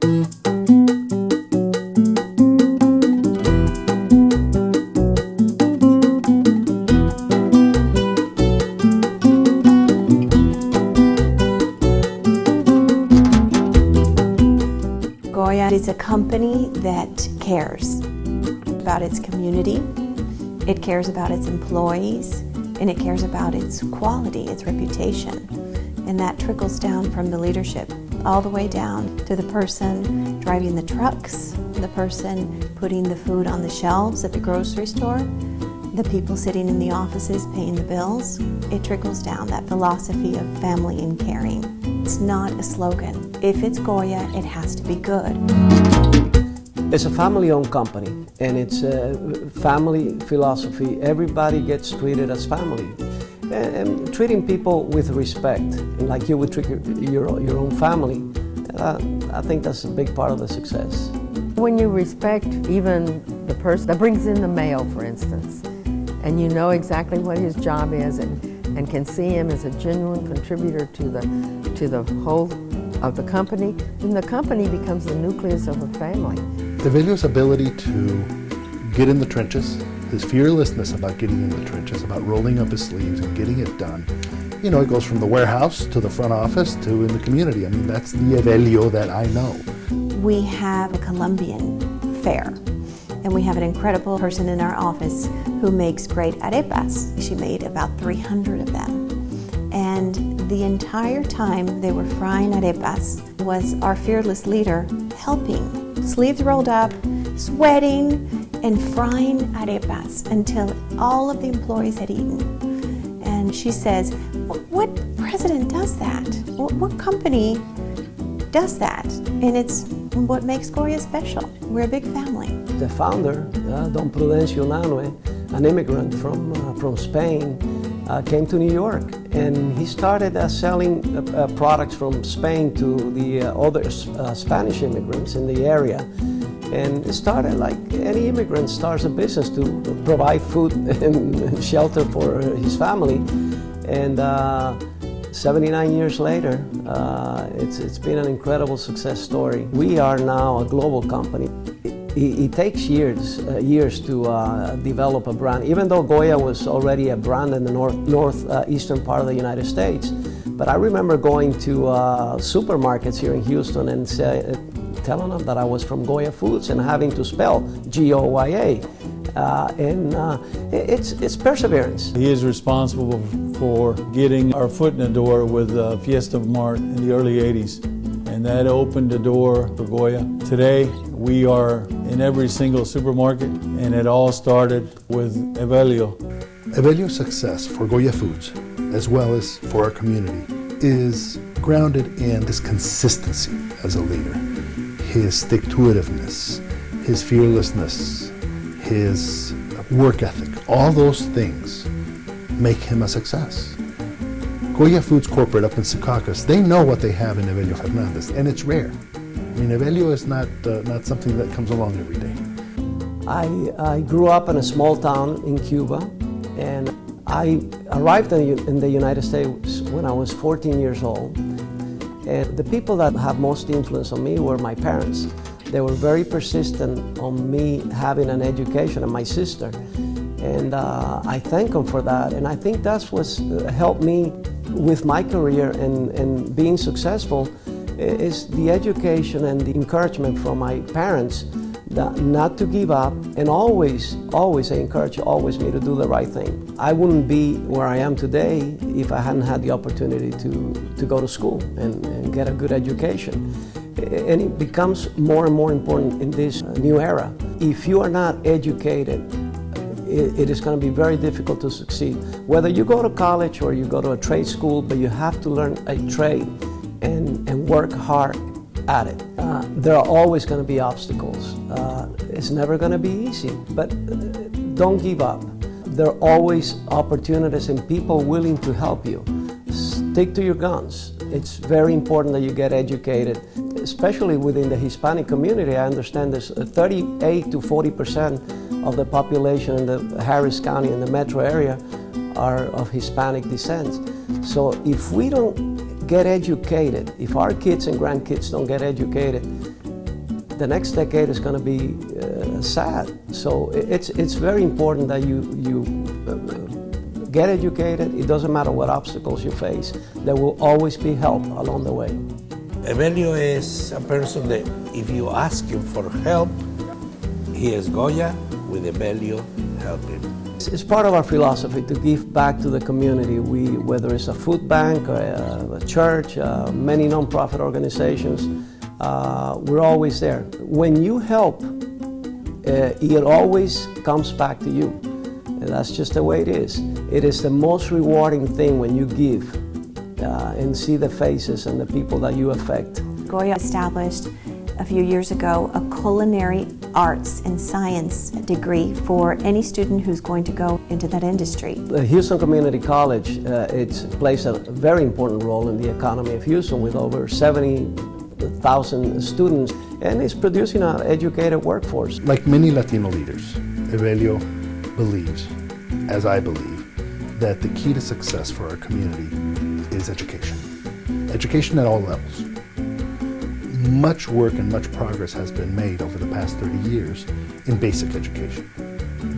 Goya is a company that cares about its community, it cares about its employees, and it cares about its quality, its reputation. And that trickles down from the leadership all the way down to the person driving the trucks, the person putting the food on the shelves at the grocery store, the people sitting in the offices paying the bills. It trickles down, that philosophy of family and caring. It's not a slogan. If it's Goya, it has to be good. It's a family-owned company, and it's a family philosophy. Everybody gets treated as family. And treating people with respect, like you would treat your own family, I think that's a big part of the success. When you respect even the person that brings in the mail, for instance, and you know exactly what his job is and can see him as a genuine contributor to the whole of the company, then the company becomes the nucleus of a family. Evelio's ability to get in the trenches, his fearlessness about getting in the trenches, about rolling up his sleeves and getting it done. You know, it goes from the warehouse to the front office to in the community. I mean, that's the Evelio that I know. We have a Colombian fair, and we have an incredible person in our office who makes great arepas. She made about 300 of them. And the entire time they were frying arepas was our fearless leader helping, sleeves rolled up, sweating, and frying arepas until all of the employees had eaten. And she says, what president does that? What company does that? And it's what makes Goya special. We're a big family. The founder, Don Prudencio Nanue, an immigrant from Spain, came to New York, and he started selling products from Spain to the other Spanish immigrants in the area. And it started like any immigrant starts a business to provide food and shelter for his family. And 79 years later, it's been an incredible success story. We are now a global company. It takes years to develop a brand, even though Goya was already a brand in the northeastern part of the United States. But I remember going to supermarkets here in Houston and telling them that I was from Goya Foods and having to spell G-O-Y-A. It's perseverance. He is responsible for getting our foot in the door with Fiesta Mart in the early 80s. And that opened the door for Goya. Today, we are in every single supermarket, and it all started with Evelio. Evelio's success for Goya Foods, as well as for our community, is grounded in this consistency as a leader. His stick-to-itiveness, his fearlessness, his work ethic, all those things make him a success. Goya Foods Corporate up in Secaucus, they know what they have in Evelio Fernandez, and it's rare. I mean, Evelio is not something that comes along every day. I grew up in a small town in Cuba, and I arrived in the United States when I was 14 years old. And the people that have most influence on me were my parents. They were very persistent on me having an education, and my sister. And I thank them for that. And I think that's what's helped me with my career and being successful is the education and the encouragement from my parents that not to give up, and always they encourage always me to do the right thing. I wouldn't be where I am today if I hadn't had the opportunity to go to school and get a good education. And it becomes more and more important in this new era. If you are not educated, it is going to be very difficult to succeed. Whether you go to college or you go to a trade school, but you have to learn a trade and work hard at it. There are always going to be obstacles. It's never going to be easy, but don't give up. There are always opportunities and people willing to help you. Stick to your guns. It's very important that you get educated, especially within the Hispanic community. I understand there's 38 to 40% of the population in the Harris County and the metro area are of Hispanic descent. So if we don't get educated, if our kids and grandkids don't get educated, the next decade is going to be sad. So it's very important that you get educated. It doesn't matter what obstacles you face. There will always be help along the way. Evelio is a person that if you ask him for help, he is Goya, with Evelio help him. It's part of our philosophy to give back to the community. Whether it's a food bank, or a church, many nonprofit organizations, we're always there. When you help, it always comes back to you. And that's just the way it is. It is the most rewarding thing when you give and see the faces and the people that you affect. Goya established a few years ago a culinary arts and science degree for any student who's going to go into that industry. The Houston Community College it plays a very important role in the economy of Houston with over 70,000 students, and it's producing an educated workforce. Like many Latino leaders, Evelio believes, as I believe, that the key to success for our community is education. Education at all levels. Much work and much progress has been made over the past 30 years in basic education.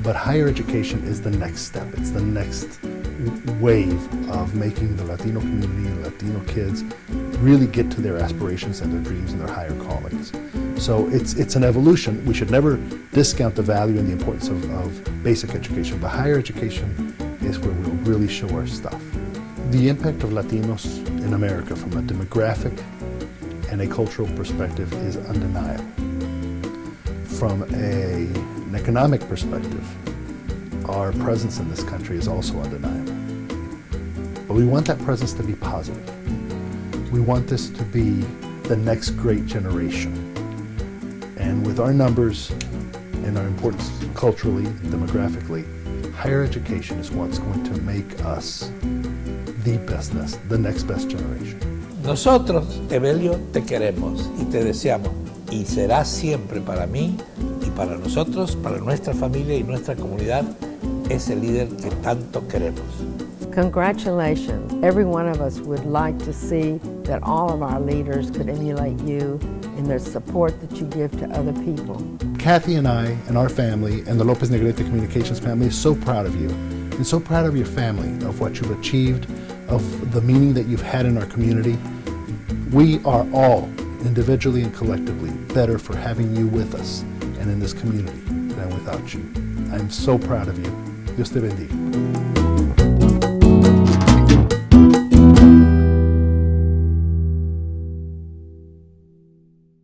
But higher education is the next step. It's the next wave of making the Latino community and Latino kids really get to their aspirations and their dreams and their higher callings. So it's an evolution. We should never discount the value and the importance of basic education, but higher education is where we'll really show our stuff. The impact of Latinos in America from a demographic and a cultural perspective is undeniable. From an economic perspective, our presence in this country is also undeniable. But we want that presence to be positive. We want this to be the next great generation. And with our numbers and our importance culturally, demographically, higher education is what's going to make us the next best generation. Nosotros, Evelio, te queremos y te deseamos, y serás siempre para mí y para nosotros, para nuestra familia y nuestra comunidad, ese líder que tanto queremos. Congratulations. Every one of us would like to see that all of our leaders could emulate you in the support that you give to other people. Kathy and I and our family and the Lopez Negrete Communications family is so proud of you and so proud of your family, of what you've achieved, of the meaning that you've had in our community. We are all, individually and collectively, better for having you with us and in this community than without you. I'm so proud of you. Dios te bendiga.